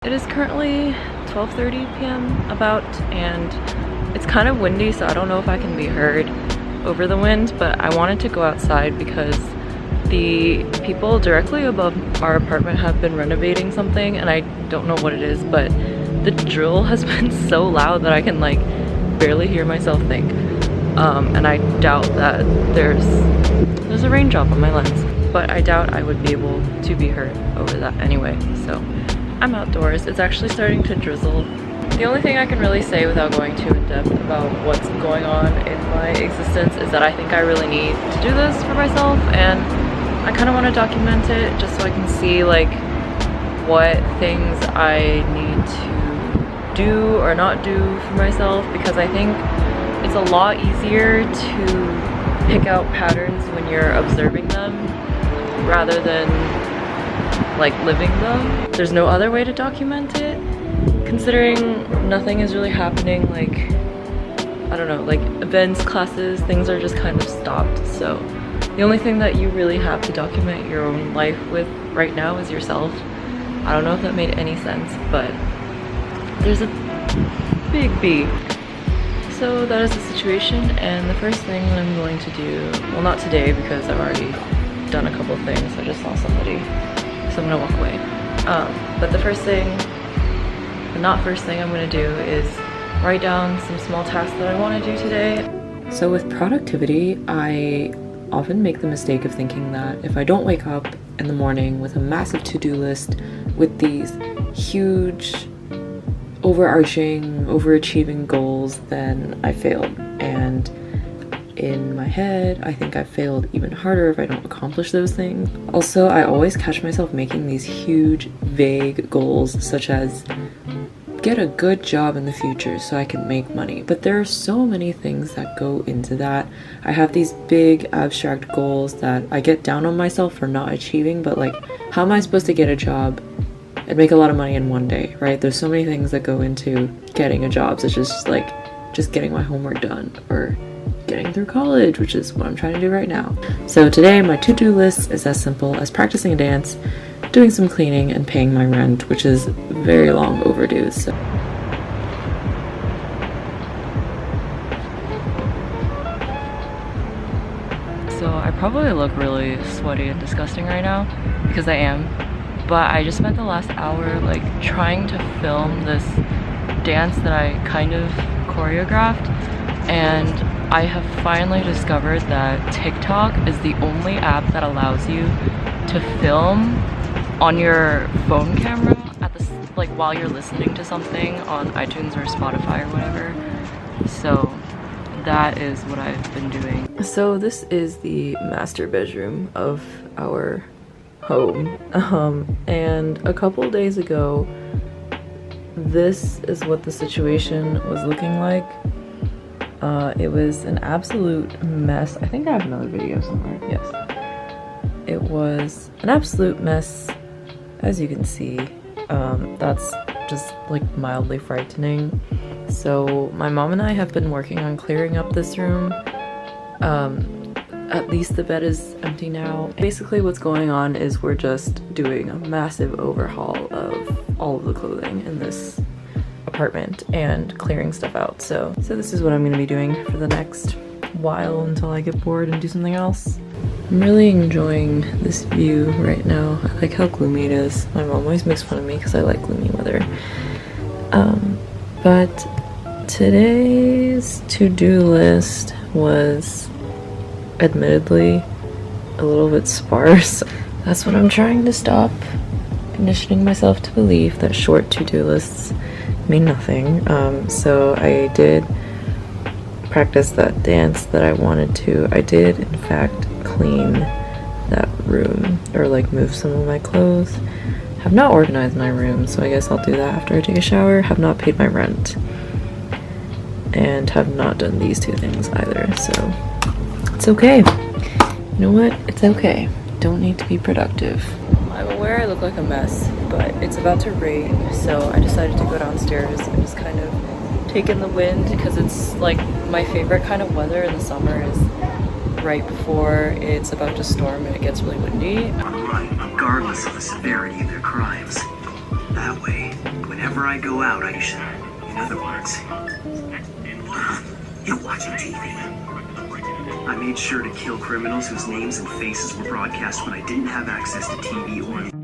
It is currently 12:30 p.m. about, and it's kind of windy, so I don't know if I can be heard over the wind, but I wanted to go outside because the people directly above our apartment have been renovating something, and I don't know what it is, but the drill has been so loud that I can like barely hear myself think. And I doubt that there's a raindrop on my lens, but I doubt I would be able to be heard over that anyway. So I'm outdoors. It's actually starting to drizzle. The only thing I can really say without going too in depth about what's going on in my existence is that I think I really need to do this for myself, and I kind of want to document it just so I can see like what things I need to do or not do for myself, because I think it's a lot easier to pick out patterns when you're observing them rather than like living them. There's no other way to document it, considering nothing is really happening, like, I don't know, like events, classes, things are just kind of stopped. So the only thing that you really have to document your own life with right now is yourself. I don't know if that made any sense, but there's a big B. So that is the situation, and the first thing that I'm going to do, well, not today because I've already done a couple of things. I just saw somebody, so I'm gonna walk away. But the first thing, the not first thing I'm gonna do is write down some small tasks that I want to do today. So with productivity, I often make the mistake of thinking that if I don't wake up in the morning with a massive to-do list with these huge overarching, overachieving goals, then I failed. And in my head, I think I failed even harder if I don't accomplish those things. Also, I always catch myself making these huge, vague goals, such as get a good job in the future so I can make money. But there are so many things that go into that. I have these big abstract goals that I get down on myself for not achieving, but like, how am I supposed to get a job and make a lot of money in one day, right? There's so many things that go into getting a job, such as just getting my homework done or getting through college, which is what I'm trying to do right now. So today my to-do list is as simple as practicing a dance, doing some cleaning, and paying my rent, which is very long overdue. So I probably look really sweaty and disgusting right now, because I am. But I just spent the last hour like trying to film this dance that I kind of choreographed, and I have finally discovered that TikTok is the only app that allows you to film on your phone camera at the like while you're listening to something on iTunes or Spotify or whatever. So that is what I've been doing. So this is the master bedroom of our home, and a couple days ago this is what the situation was looking like. It was an absolute mess. I think I have another video somewhere. Yes, it was an absolute mess, as you can see. That's just like mildly frightening. So my mom and I have been working on clearing up this room. At least the bed is empty now. Basically what's going on is we're just doing a massive overhaul of all of the clothing in this apartment and clearing stuff out. So this is what I'm going to be doing for the next while until I get bored and do something else. I'm really enjoying this view right now. I like how gloomy it is. My mom always makes fun of me because I like gloomy weather. But today's to-do list was admittedly a little bit sparse. That's what I'm trying to stop, conditioning myself to believe that short to-do lists mean nothing. So I did practice that dance that I wanted to. I did in fact clean that room, or like move some of my clothes. Have not organized my room, so I guess I'll do that after I take a shower. Have not paid my rent, and have not done these two things either, so it's okay. You know what? It's okay. Don't need to be productive. I'm aware I look like a mess, but it's about to rain, so I decided to go downstairs and just kind of take in the wind, because it's like my favorite kind of weather in the summer is right before it's about to storm and it gets really windy. Right, regardless of the severity of their crimes. That way, whenever I go out, I should. In other words, watching TV. I made sure to kill criminals whose names and faces were broadcast when I didn't have access to TV or